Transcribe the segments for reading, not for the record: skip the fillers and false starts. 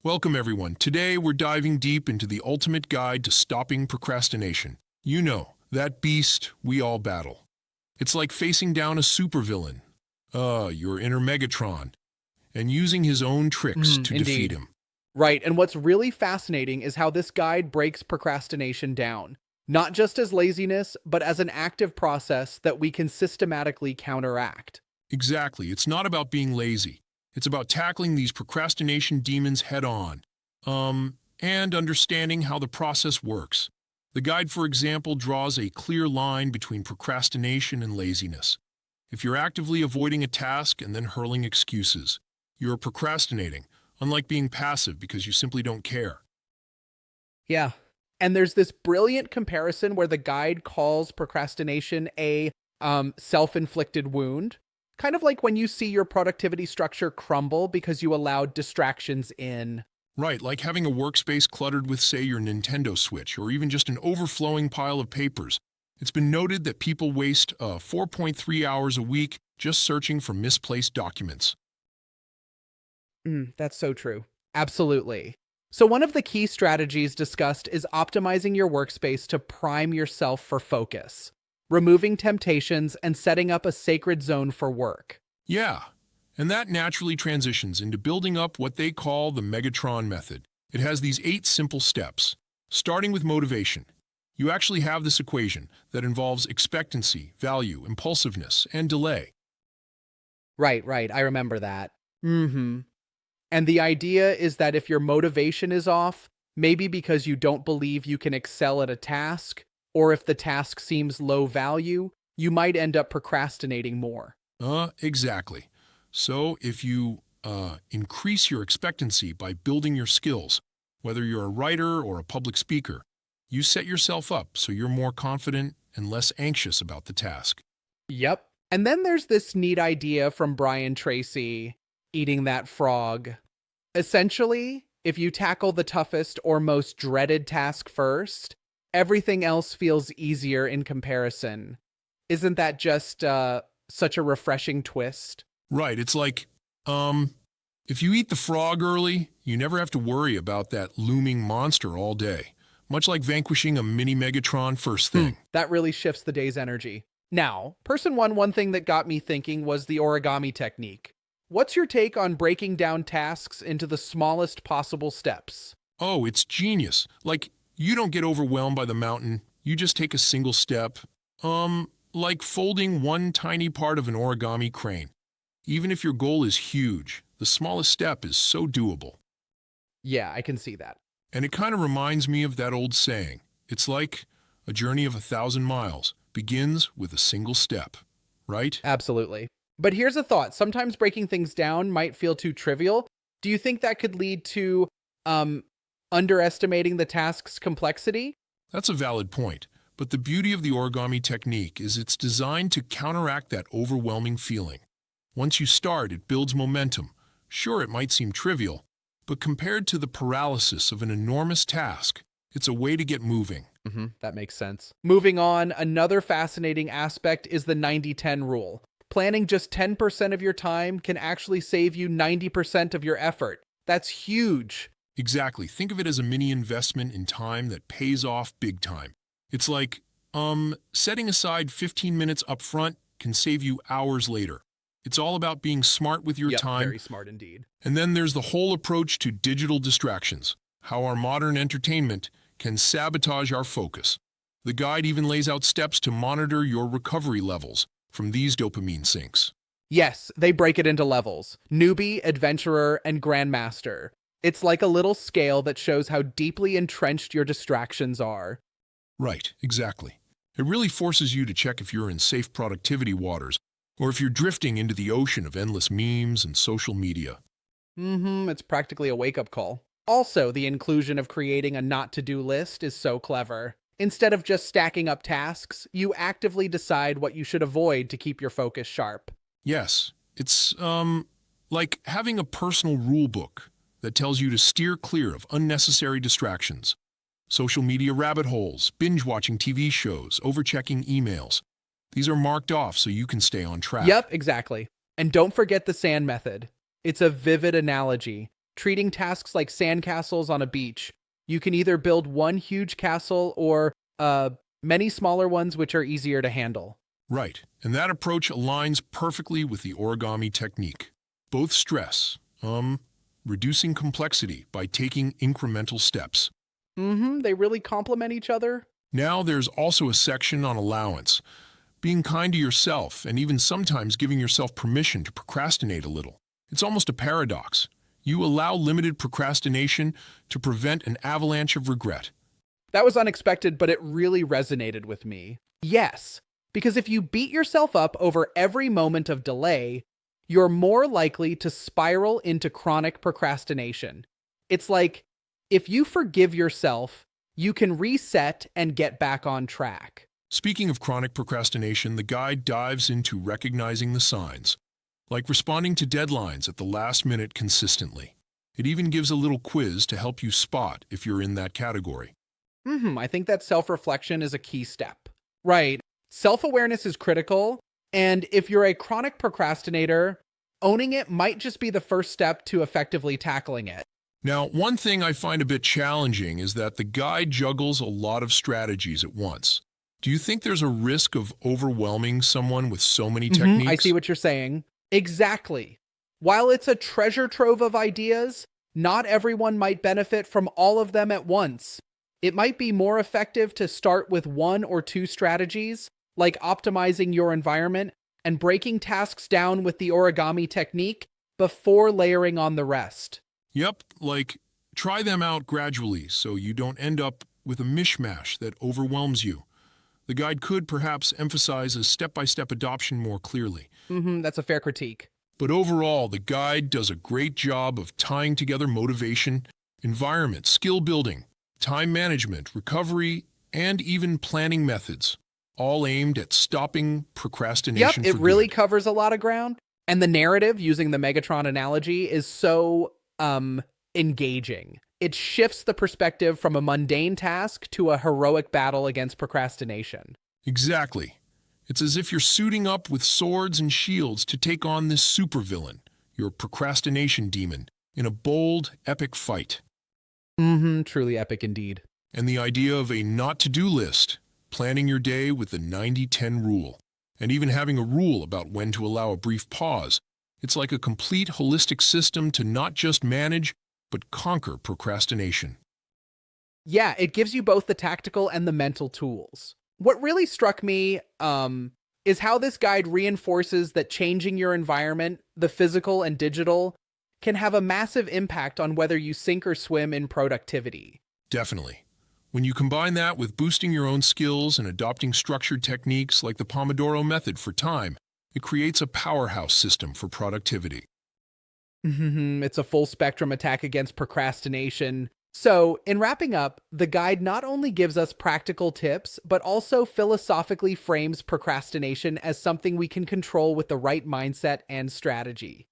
Welcome, everyone. Today, we're diving deep into the ultimate guide to stopping procrastination. You know, that beast we all battle. It's like facing down a supervillain, your inner Megatron, and using his own tricks to defeat Indeed. him. Right, and what's really fascinating is how this guide breaks procrastination down, not just as laziness, but as an active process that we can systematically counteract. Exactly. It's not about being lazy. It's about tackling these procrastination demons head on, and understanding how the process works. The guide, for example, draws a clear line between procrastination and laziness. If you're actively avoiding a task and then hurling excuses, you're procrastinating, unlike being passive because you simply don't care. Yeah. And there's this brilliant comparison where the guide calls procrastination a self-inflicted wound. Kind of like when you see your productivity structure crumble because you allowed distractions in. Right, like having a workspace cluttered with, say, your Nintendo Switch, or even just an overflowing pile of papers. It's been noted that people waste 4.3 hours a week just searching for misplaced documents. That's so true. Absolutely. So one of the key strategies discussed is optimizing your workspace to prime yourself for focus, removing temptations, and setting up a sacred zone for work. Yeah, and that naturally transitions into building up what they call the Megatron method. It has these 8 simple steps, starting with motivation. You actually have this equation that involves expectancy, value, impulsiveness, and delay. Right. I remember that. And the idea is that if your motivation is off, maybe because you don't believe you can excel at a task, or if the task seems low value, you might end up procrastinating more. Exactly. So if you increase your expectancy by building your skills, whether you're a writer or a public speaker, you set yourself up so you're more confident and less anxious about the task. Yep. And then there's this neat idea from Brian Tracy, eating that frog. Essentially, if you tackle the toughest or most dreaded task first, everything else feels easier in comparison. Isn't that just such a refreshing twist? Right, it's like, if you eat the frog early, you never have to worry about that looming monster all day. Much like vanquishing a mini Megatron first thing. That really shifts the day's energy. Now, person one thing that got me thinking was the origami technique. What's your take on breaking down tasks into the smallest possible steps? Oh, it's genius. Like, you don't get overwhelmed by the mountain, you just take a single step. Like folding one tiny part of an origami crane. Even if your goal is huge, the smallest step is so doable. Yeah, I can see that. And it kind of reminds me of that old saying. It's like a journey of 1,000 miles begins with a single step, right? Absolutely. But here's a thought. Sometimes breaking things down might feel too trivial. Do you think that could lead to underestimating the task's complexity? That's a valid point. But the beauty of the origami technique is it's designed to counteract that overwhelming feeling. Once you start, it builds momentum. Sure, it might seem trivial, but compared to the paralysis of an enormous task, it's a way to get moving. That makes sense. Moving on, another fascinating aspect is the 90-10 rule. Planning just 10% of your time can actually save you 90% of your effort. That's huge. Exactly. Think of it as a mini investment in time that pays off big time. It's like, setting aside 15 minutes up front can save you hours later. It's all about being smart with your Yep, time. very smart indeed. And then there's the whole approach to digital distractions, how our modern entertainment can sabotage our focus. The guide even lays out steps to monitor your recovery levels from these dopamine sinks. Yes, they break it into levels. Newbie, adventurer, and grandmaster. It's like a little scale that shows how deeply entrenched your distractions are. Right, exactly. It really forces you to check if you're in safe productivity waters or if you're drifting into the ocean of endless memes and social media. It's practically a wake-up call. Also, the inclusion of creating a not-to-do list is so clever. Instead of just stacking up tasks, you actively decide what you should avoid to keep your focus sharp. Yes, it's like having a personal rule book that tells you to steer clear of unnecessary distractions. Social media rabbit holes, binge-watching TV shows, overchecking emails. These are marked off so you can stay on track. Yep, exactly. And don't forget the sand method. It's a vivid analogy. treating tasks like sandcastles on a beach. You can either build one huge castle or many smaller ones which are easier to handle. Right, and that approach aligns perfectly with the origami technique. Both stress, reducing complexity by taking incremental steps. They really complement each other. Now there's also a section on allowance, being kind to yourself and even sometimes giving yourself permission to procrastinate a little. It's almost a paradox. You allow limited procrastination to prevent an avalanche of regret. That was unexpected, but it really resonated with me. Yes, because if you beat yourself up over every moment of delay, you're more likely to spiral into chronic procrastination. It's like, if you forgive yourself, you can reset and get back on track. Speaking of chronic procrastination, the guide dives into recognizing the signs, like responding to deadlines at the last minute consistently. It even gives a little quiz to help you spot if you're in that category. I think that self-reflection is a key step. Right. Self-awareness is critical, and if you're a chronic procrastinator, owning it might just be the first step to effectively tackling it. Now, one thing I find a bit challenging is that the guide juggles a lot of strategies at once. Do you think there's a risk of overwhelming someone with so many techniques? I see what you're saying. Exactly. While it's a treasure trove of ideas, not everyone might benefit from all of them at once. It might be more effective to start with one or two strategies, like optimizing your environment and breaking tasks down with the origami technique before layering on the rest. Yep, like try them out gradually so you don't end up with a mishmash that overwhelms you. The guide could perhaps emphasize a step-by-step adoption more clearly. That's a fair critique. But overall, the guide does a great job of tying together motivation, environment, skill building, time management, recovery, and even planning methods, all aimed at stopping procrastination. Yep, it really covers a lot of ground. And the narrative, using the Megatron analogy, is so engaging. It shifts the perspective from a mundane task to a heroic battle against procrastination. Exactly. It's as if you're suiting up with swords and shields to take on this supervillain, your procrastination demon, in a bold, epic fight. Truly epic indeed. And the idea of a not-to-do list, planning your day with the 90-10 rule, and even having a rule about when to allow a brief pause. It's like a complete holistic system to not just manage, but conquer procrastination. Yeah, it gives you both the tactical and the mental tools. What really struck me is how this guide reinforces that changing your environment, the physical and digital, can have a massive impact on whether you sink or swim in productivity. Definitely. When you combine that with boosting your own skills and adopting structured techniques like the Pomodoro method for time, it creates a powerhouse system for productivity. It's a full spectrum attack against procrastination. So, in wrapping up, the guide not only gives us practical tips, but also philosophically frames procrastination as something we can control with the right mindset and strategy.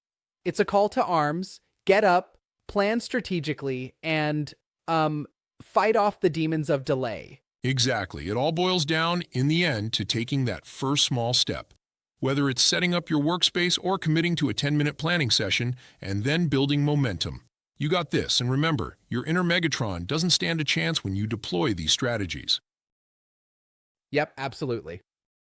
It's a call to arms, get up, plan strategically, and fight off the demons of delay. Exactly. It all boils down, in the end, to taking that first small step. Whether it's setting up your workspace or committing to a 10-minute planning session and then building momentum. You got this, and remember, your inner Megatron doesn't stand a chance when you deploy these strategies. Yep, absolutely.